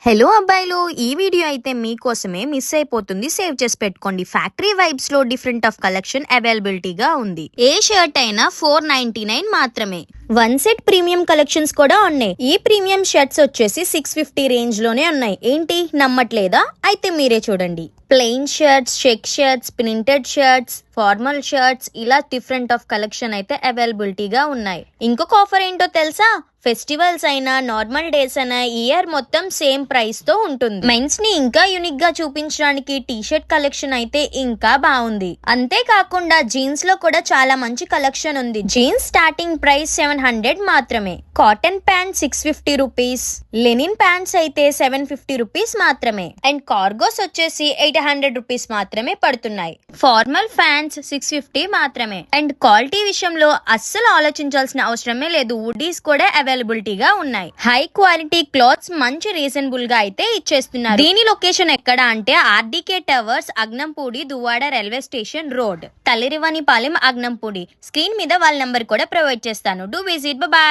Hello అబ్బాయిలు, ఈ video అయితే మీకోసమే మిస్ అయిపోతుంది. సేవ్ చేసి పెట్టుకోండి. ఫ్యాక్టరీ వైబ్స్ లో డిఫరెంట్ ఆఫ్ కలెక్షన్ అవైలబిలిటీగా ఉంది. ఏ షర్ట్ అయినా 499 మాత్రమే. వన్ సెట్ ప్రీమియం కలెక్షన్స్ కూడా ఉన్నాయి. ఈ ప్రీమియం షర్ట్స్ వచ్చేసి 650 రేంజ్ లోనే ఉన్నాయి. ఏంటి నమ్మట్లేదా? అయితే మీరే చూడండి. Plain shirts, check shirts, printed shirts, formal shirts, ఇలా డిఫరెంట్ ఆఫ్ కలెక్షన్ అయితే అవైలబిలిటీగా ఉన్నాయి. ఇంకొక ఆఫర్ ఏంటో తెలుసా? ఫెస్టివల్స్ అయినా నార్మల్ డేస్ అయినా ఇయర్ మొత్తం సేమ్ ప్రైస్ తో ఉంటుంది. మెన్స్ ని ఇంకా యూనిక్ గా చూపించడానికి టీ షర్ట్ కలెక్షన్ అయితే ఇంకా బాగుంది. అంతేకాకుండా జీన్స్ లో కూడా చాలా మంచి కలెక్షన్ ఉంది. జీన్స్ స్టార్టింగ్ ప్రైస్ 700 మాత్రమే. Cotton pant 650 rupees, linen pants అయితే 750 రూపీస్ మాత్రమే. అండ్ కార్గోస్ వచ్చేసి 800 రూపీస్ మాత్రమే పడుతున్నాయి. ఫార్మల్ ఫ్యాన్స్ 650 మాత్రమే. అండ్ క్వాలిటీ విషయంలో అస్సలు ఆలోచించాల్సిన అవసరమే లేదు. వుడీస్ కూడా అవైలబిలిటీగా ఉన్నాయి. హై క్వాలిటీ క్లాత్స్ మంచి రీజనబుల్ గా అయితే ఇచ్చేస్తున్నారు. దీని లొకేషన్ ఎక్కడ అంటే RDK towers, Agnampudi, Duvvada railway station road, Tallirivanipalem, Agnampudi. Screen మీద వాళ్ళ నంబర్ కూడా ప్రొవైడ్ చేస్తాను. Do visit. బాయ్.